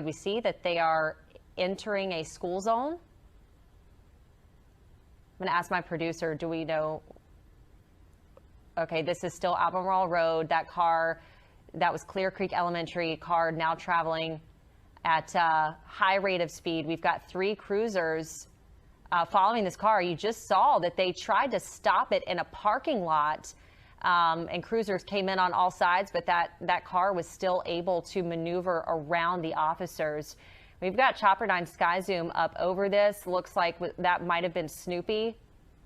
We see that they are entering a school zone. I'm going to ask my producer, do we know? Okay, this is still Albemarle Road. That car, that was Clear Creek Elementary car, now traveling at a high rate of speed. We've got 3 cruisers following this car. You just saw that they tried to stop it in a parking lot, and cruisers came in on all sides, but that car was still able to maneuver around the officers. We've got Chopper 9 Sky Zoom up over this. Looks like that might have been Snoopy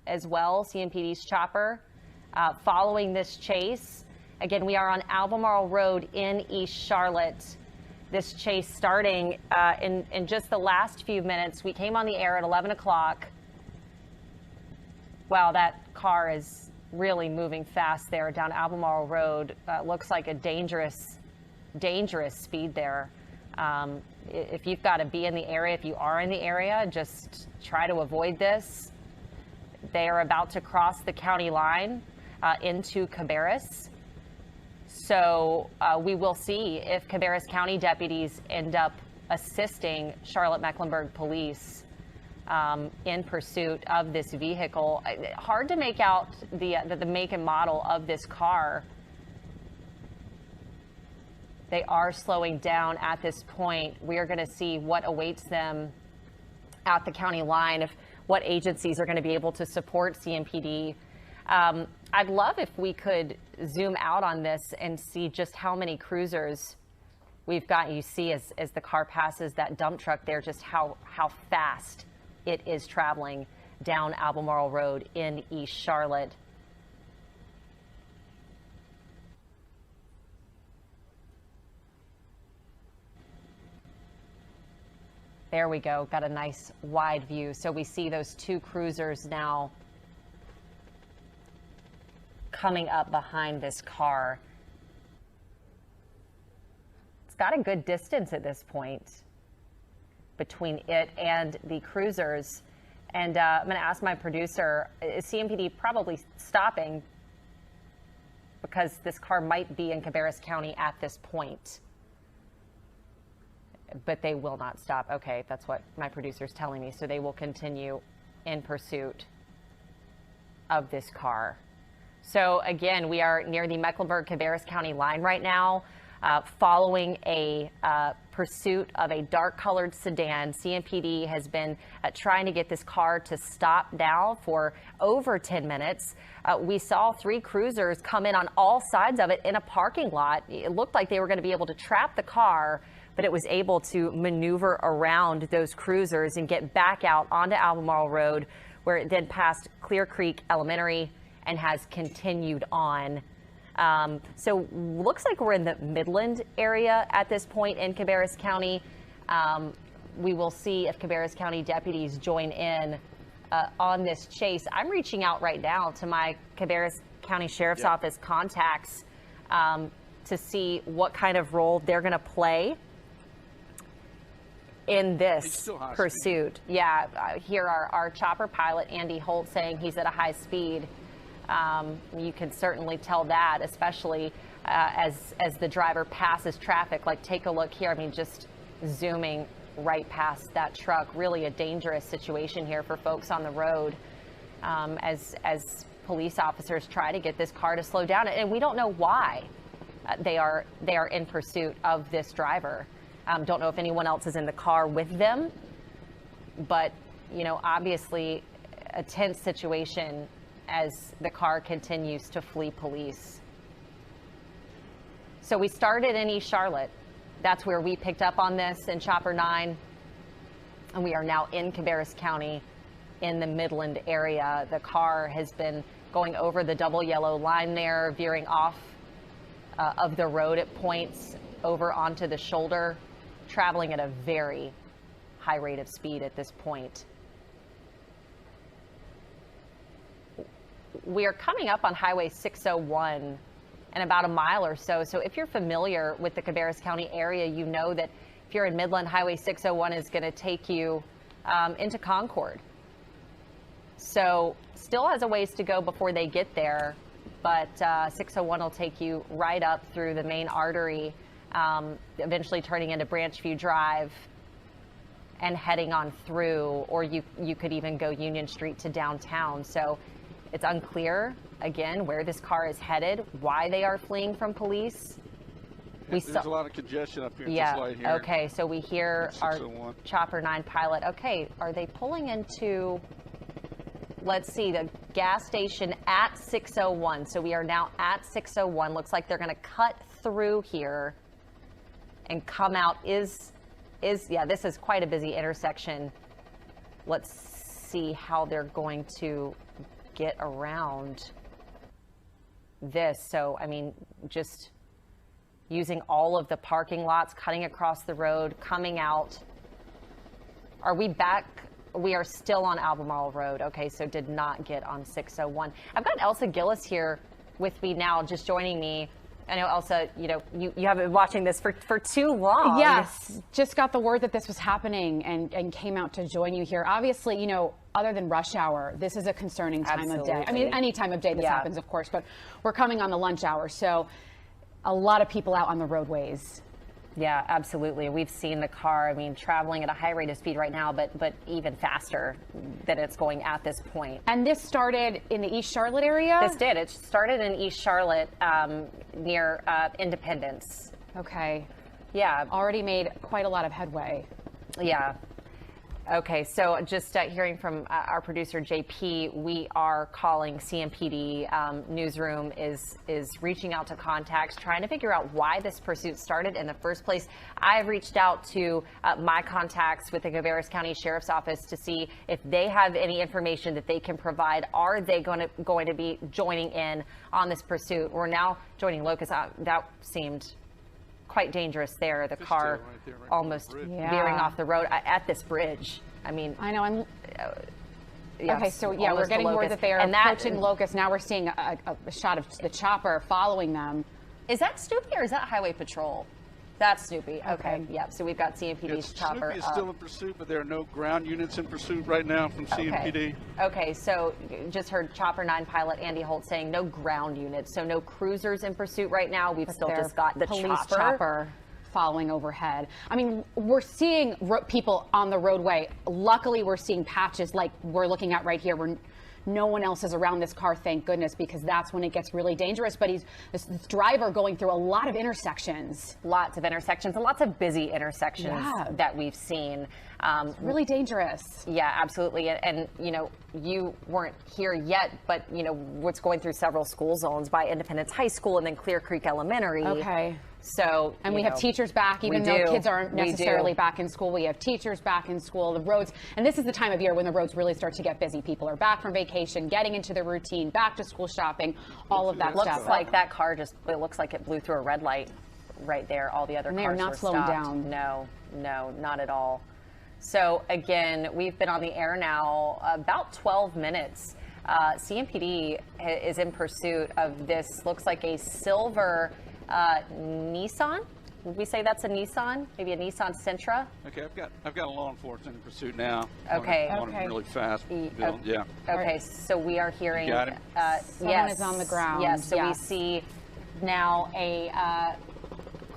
as well, CMPD's chopper, following this chase. Again, we are on Albemarle Road in East Charlotte. This chase starting in just the last few minutes. We came on the air at 11 o'clock. Wow, that car is really moving fast there down Albemarle Road. Looks like a dangerous speed there. If you've got to be in the area, if you are in the area, just try to avoid this. They are about to cross the county line into Cabarrus. So we will see if Cabarrus County deputies end up assisting Charlotte-Mecklenburg police in pursuit of this vehicle. Hard to make out the make and model of this car. They are slowing down at this point. We are going to see what awaits them at the county line, if what agencies are going to be able to support CMPD. I'd love if we could zoom out on this and see just how many cruisers we've got. You see as the car passes that dump truck there, just how fast it is traveling down Albemarle Road in East Charlotte. There we go. Got a nice wide view. So we see those 2 cruisers now coming up behind this car. It's got a good distance at this point between it and the cruisers. And I'm going to ask my producer, is CMPD probably stopping because this car might be in Cabarrus County at this point? But they will not stop. Okay, that's what my producer's telling me. So they will continue in pursuit of this car. So again, we are near the Mecklenburg-Cabarrus County line right now, following a pursuit of a dark-colored sedan. CMPD has been trying to get this car to stop now for over 10 minutes. We saw 3 cruisers come in on all sides of it in a parking lot. It looked like they were going to be able to trap the car, but it was able to maneuver around those cruisers and get back out onto Albemarle Road, where it then passed Clear Creek Elementary and has continued on. So looks like we're in the Midland area at this point in Cabarrus County. We will see if Cabarrus County deputies join in on this chase. I'm reaching out right now to my Cabarrus County Sheriff's Office contacts to see what kind of role they're going to play in this pursuit. Yeah, here our chopper pilot, Andy Holt, saying he's at a high speed. You can certainly tell that, especially as the driver passes traffic. Like, take a look here. I mean, just zooming right past that truck. Really a dangerous situation here for folks on the road as police officers try to get this car to slow down. And we don't know why they are in pursuit of this driver. Don't know if anyone else is in the car with them, but, you know, obviously a tense situation as the car continues to flee police. So we started in East Charlotte. That's where we picked up on this in Chopper 9. And we are now in Cabarrus County in the Midland area. The car has been going over the double yellow line there, veering off of the road at points over onto the shoulder, traveling at a very high rate of speed at this point. We are coming up on Highway 601 in about a mile or so. So if you're familiar with the Cabarrus County area, you know that if you're in Midland, Highway 601 is going to take you into Concord. So still has a ways to go before they get there, but 601 will take you right up through the main artery eventually turning into Branchview Drive and heading on through, or you could even go Union Street to downtown. So it's unclear, again, where this car is headed, why they are fleeing from police. There's a lot of congestion up here. Yeah, This light here. okay, so we hear our Chopper 9 pilot. Okay, are they pulling into, let's see, the gas station at 601. So we are now at 601. Looks like they're going to cut through here and come out. Yeah, this is quite a busy intersection. Let's see how they're going to get around this. So, I mean, just using all of the parking lots, cutting across the road, coming out. Are we back? We are still on Albemarle Road. Okay, so did not get on 601. I've got Elsa Gillis here with me now, just joining me. I know, Elsa, you know, you have been watching this for too long. Yes, just got the word that this was happening and came out to join you here. Obviously, you know, other than rush hour, this is a concerning time of day. I mean, any time of day this happens, of course, but we're coming on the lunch hour, so a lot of people out on the roadways. Yeah, absolutely. We've seen the car, I mean, traveling at a high rate of speed right now, but even faster than it's going at this point. And this started in the East Charlotte area? This did. It started in East Charlotte near Independence. Okay. Yeah. Already made quite a lot of headway. Yeah. Okay, so just hearing from our producer, JP, we are calling CMPD. Newsroom is reaching out to contacts, trying to figure out why this pursuit started in the first place. I've reached out to my contacts with the Cabarrus County Sheriff's Office to see if they have any information that they can provide. Are they going to be joining in on this pursuit? We're now joining Locust. That seemed quite dangerous there. The car almost veering off the road at this bridge. I mean, I know. Yes, okay, so yeah, we're getting word that they are approaching Locust. Now we're seeing a shot of the chopper following them. Is that Snoopy or is that Highway Patrol? That's Snoopy. Okay. Yep. So we've got CMPD's chopper. Snoopy is still in pursuit, but there are no ground units in pursuit right now from CMPD. Okay. So just heard Chopper 9 pilot Andy Holt saying no ground units, so no cruisers in pursuit right now. We've still just got the police chopper following overhead. I mean, we're seeing people on the roadway. Luckily, we're seeing patches like we're looking at right here where no one else is around this car, thank goodness, because that's when it gets really dangerous. But this driver going through a lot of intersections. Lots of intersections and lots of busy intersections that we've seen. Really dangerous. Yeah, absolutely. And, you know, you weren't here yet, but, you know, what's going through several school zones by Independence High School and then Clear Creek Elementary. Okay. So, and we have teachers back, even though kids aren't necessarily back in school. We have teachers back in school. The roads, and this is the time of year when the roads really start to get busy. People are back from vacation, getting into their routine, back to school shopping, all of that stuff. Looks like that car it looks like it blew through a red light right there. All the other cars are not slowing down. No, not at all. So again, we've been on the air now about 12 minutes. CMPD is in pursuit of this. Looks like a silver Nissan. Would we say that's a Nissan? Maybe a Nissan Sentra? Okay, I've got a law enforcement in pursuit now. Okay. I want him really fast. Yeah. Okay, so we are hearing. You got him? Someone is on the ground. Yes. So we see now a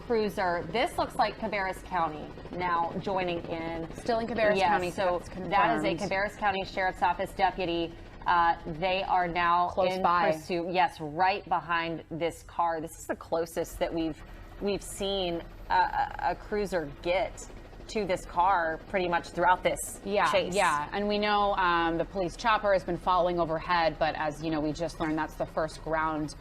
cruiser. This looks like Cabarrus County now joining in. Still in Cabarrus County. So that is a Cabarrus County Sheriff's Office deputy. They are now close by. Pursuit. Yes, right behind this car. This is the closest that we've seen a cruiser get to this car pretty much throughout this chase. Yeah, and we know the police chopper has been following overhead, but as you know, we just learned that's the first ground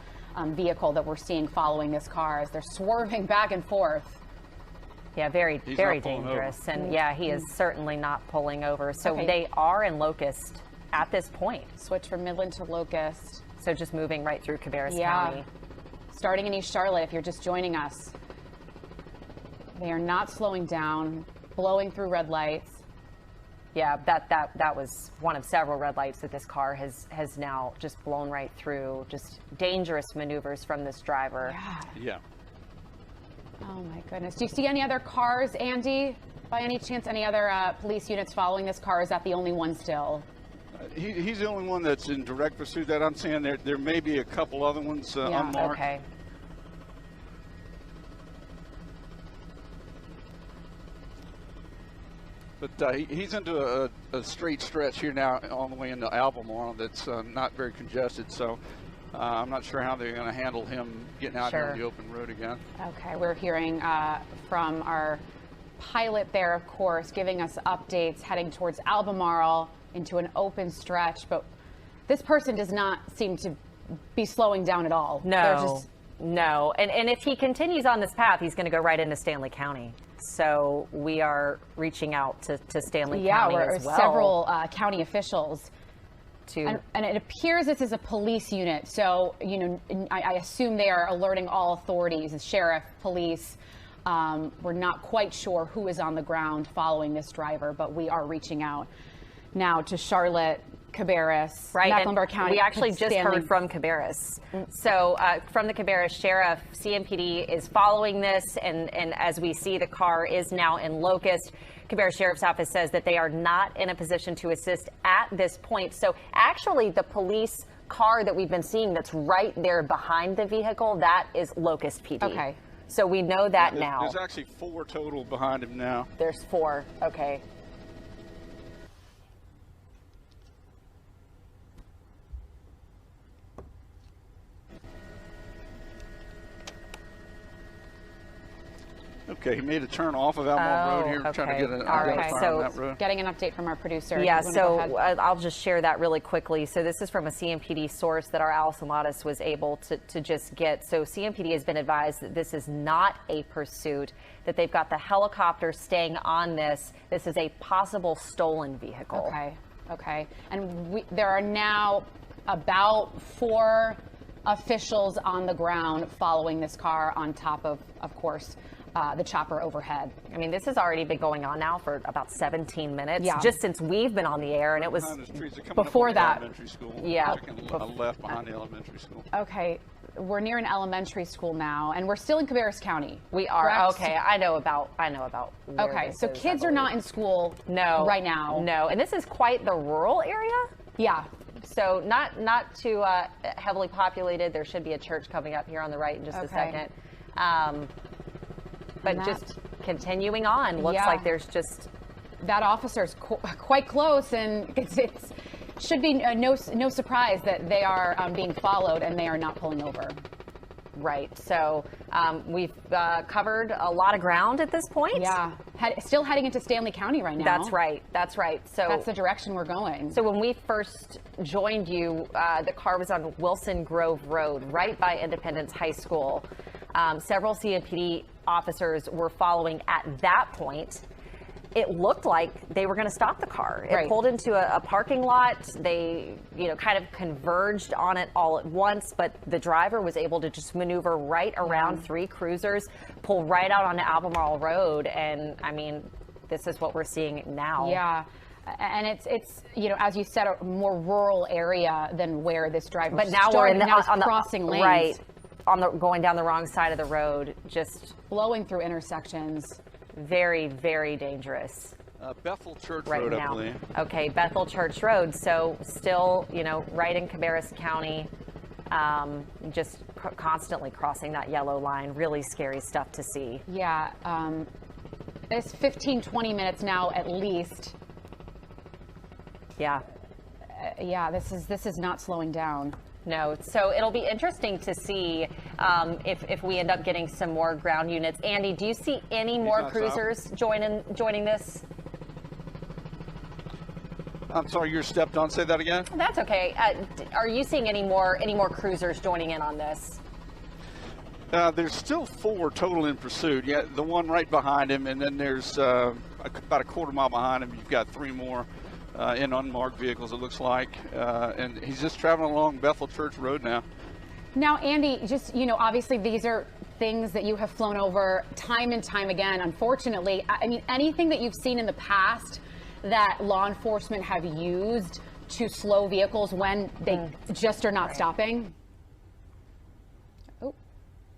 vehicle that we're seeing following this car as they're swerving back and forth. Yeah, very dangerous. And yeah, he is certainly not pulling over. So they are in Locust at this point. Switch from Midland to Locust. So just moving right through Cabarrus County. Starting in East Charlotte, if you're just joining us. They are not slowing down, blowing through red lights. Yeah, that was one of several red lights that this car has now just blown right through. Just dangerous maneuvers from this driver. Yeah. Oh my goodness. Do you see any other cars, Andy? By any chance, any other police units following this car? Is that the only one still? He's the only one that's in direct pursuit that I'm seeing. There may be a couple other ones unmarked. Okay. But he's into a straight stretch here now on the way into Albemarle that's not very congested. So I'm not sure how they're going to handle him getting out here on the open road again. Okay, we're hearing from our pilot there, of course, giving us updates heading towards Albemarle into an open stretch. But this person does not seem to be slowing down at all. No, no. And if he continues on this path, he's going to go right into Stanley County. So we are reaching out to Stanley County as well. Several county officials. And it appears this is a police unit. So, you know, I assume they are alerting all authorities, the sheriff, police. We're not quite sure who is on the ground following this driver, but we are reaching out now to Charlotte, Cabarrus, Mecklenburg County. We actually just heard from Cabarrus. So from the Cabarrus Sheriff, CMPD is following this, and as we see, the car is now in Locust. Cabarrus Sheriff's Office says that they are not in a position to assist at this point. So actually, the police car that we've been seeing that's right there behind the vehicle, that is Locust PD. Okay. So we know that now. There's actually 4 total behind him now. There's 4. Okay. Okay, he made a turn off of Albemarle Road here, trying to get an identifier on that road. Getting an update from our producer. Yeah, so I'll just share that really quickly. So this is from a CMPD source that our Allison Lottis was able to just get. So CMPD has been advised that this is not a pursuit, that they've got the helicopter staying on this. This is a possible stolen vehicle. Okay, okay. And there are now about 4 officials on the ground following this car on top of course, the chopper overhead. I mean, this has already been going on now for about 17 minutes, yeah, just since we've been on the air, and it was before that. Yeah, left behind the elementary school. Okay, we're near an elementary school now, and we're still in Cabarrus County. We are. Correct? Okay, I know about. Where okay, this so is, kids are not in school. No, right now. No, and this is quite the rural area. Yeah. So not too heavily populated. There should be a church coming up here on the right in just a second. But just continuing on, looks like there's just... That officer's quite close, and it should be no surprise that they are being followed and they are not pulling over. Right. So we've covered a lot of ground at this point. Yeah. Still heading into Stanley County right now. That's right. That's right. So that's the direction we're going. So when we first joined you, the car was on Wilson Grove Road, right by Independence High School. Several CMPD officers were following at that point. It looked like they were going to stop the car. It pulled into a parking lot. They, kind of converged on it all at once, but the driver was able to just maneuver right around 3 cruisers, pull right out onto Albemarle Road. And I mean, this is what we're seeing now. Yeah. And it's as you said, a more rural area than where this driver But now we're on the crossing lanes. Right. Going down the wrong side of the road, just blowing through intersections. Very, very dangerous. Bethel Church right Road, now. I believe. Okay, Bethel Church Road. So still, right in Cabarrus County, just constantly crossing that yellow line. Really scary stuff to see. Yeah, it's 15, 20 minutes now at least. Yeah. Yeah, this is not slowing down. No, so it'll be interesting to see if we end up getting some more ground units. Andy, do you see any more cruisers joining this? I'm sorry, you're stepped on. Say that again. That's okay. Are you seeing any more cruisers joining in on this? There's still 4 total in pursuit. Yeah, the one right behind him, and then there's about a quarter mile behind him. You've got 3 more. In unmarked vehicles, it looks like, and he's just traveling along Bethel Church Road now. Now, Andy, just, obviously these are things that you have flown over time and time again. Unfortunately, I mean, anything that you've seen in the past that law enforcement have used to slow vehicles when they just are not stopping.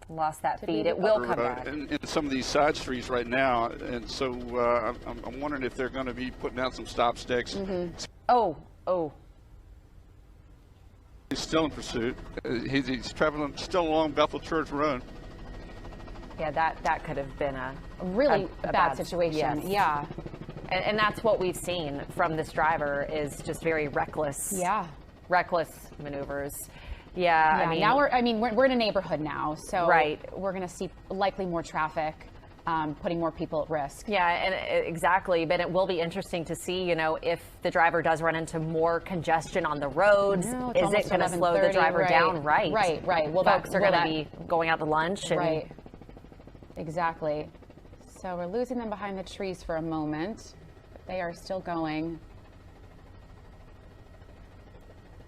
Lost that feed. It will come back. In some of these side streets right now, and so I'm wondering if they're going to be putting out some stop sticks. Mm-hmm. Oh. He's still in pursuit. He's traveling still along Bethel Church Road. Yeah, that could have been a really bad situation. Yes. Yeah. And that's what we've seen from this driver is just very reckless. Yeah. Reckless maneuvers. Yeah. Yeah. I mean, Now we're in a neighborhood now, so right. We're going to see likely more traffic, putting more people at risk. Yeah, and exactly. But it will be interesting to see, you know, if the driver does run into more congestion on the roads. No, is it going to slow the driver down? Right. Right. Well, folks are going to be going out to lunch. And right. Exactly. So we're losing them behind the trees for a moment, but they are still going.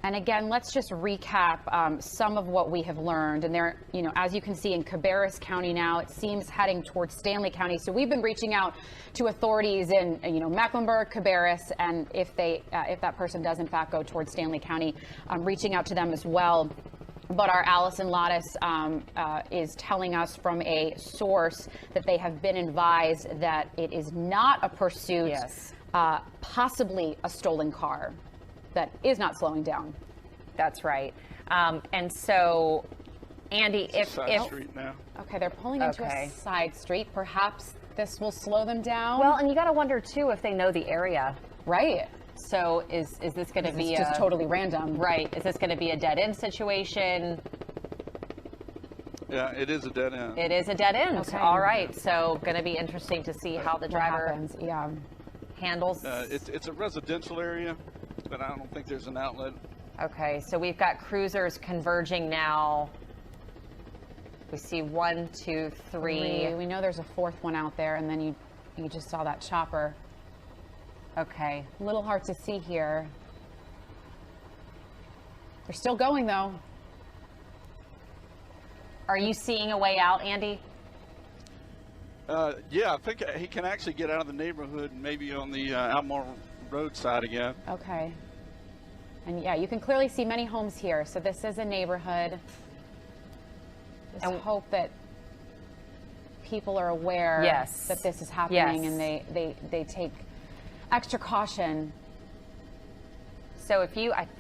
And again, let's just recap some of what we have learned. And there, you know, as you can see in Cabarrus County now, it seems heading towards Stanley County. So we've been reaching out to authorities in, you know, Mecklenburg, Cabarrus, and if that person does in fact go towards Stanley County, reaching out to them as well. But our Allison Lottis is telling us from a source that they have been advised that it is not a pursuit, yes. Possibly a stolen car that is not slowing down. That's right. And so, Andy, if street now. Okay, they're pulling into a side street. Perhaps this will slow them down. Well, and you got to wonder too if they know the area, right? So is this going to be just totally random? Right. Is this going to be a dead end situation? Yeah, it is a dead end. It is a dead end. Okay. All right. So going to be interesting to see how the driver handles. It's a residential area, but I don't think there's an outlet. Okay. So we've got cruisers converging now. We see 1, 2, 3. We know there's a fourth one out there, and then you just saw that chopper. Okay. A little hard to see here. They're still going, though. Are you seeing a way out, Andy? Yeah, I think he can actually get out of the neighborhood and maybe on the Almar Road side again. Okay. And yeah, you can clearly see many homes here. So this is a neighborhood. Just hope that people are aware that this is happening and they take extra caution. So if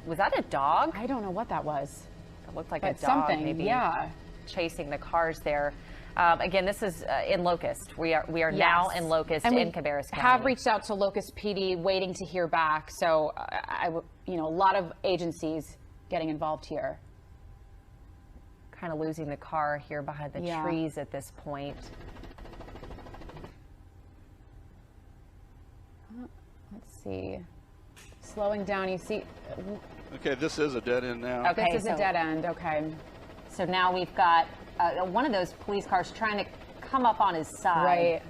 was that a dog? I don't know what that was. It looked like but a dog, something, maybe. Yeah. Chasing the cars there. Again, this is in Locust. We are now in Locust in Cabarrus County. Have reached out to Locust PD, waiting to hear back. So a lot of agencies getting involved here. Kind of losing the car here behind the trees at this point. Let's see. Slowing down, you see. Okay, this is a dead end now. Okay, this is a dead end. Okay. So now we've got one of those police cars trying to come up on his side. Right.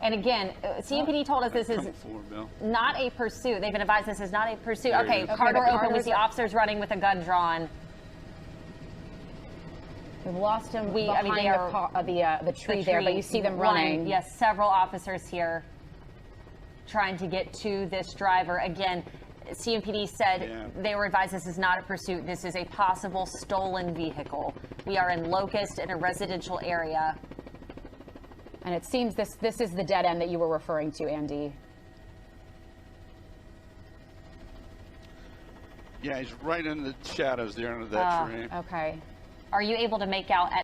And again, CMPD told us this is not a pursuit. They've been advised this is not a pursuit. Okay, car door open. We see officers running with a gun drawn. We've lost him behind the tree there, but you see them running. Yes, several officers here trying to get to this driver. Again, CMPD said they were advised this is not a pursuit. This is a possible stolen vehicle. We are in Locust in a residential area. And it seems this is the dead end that you were referring to, Andy. Yeah, he's right in the shadows there under that tree. Okay. Are you able to make out at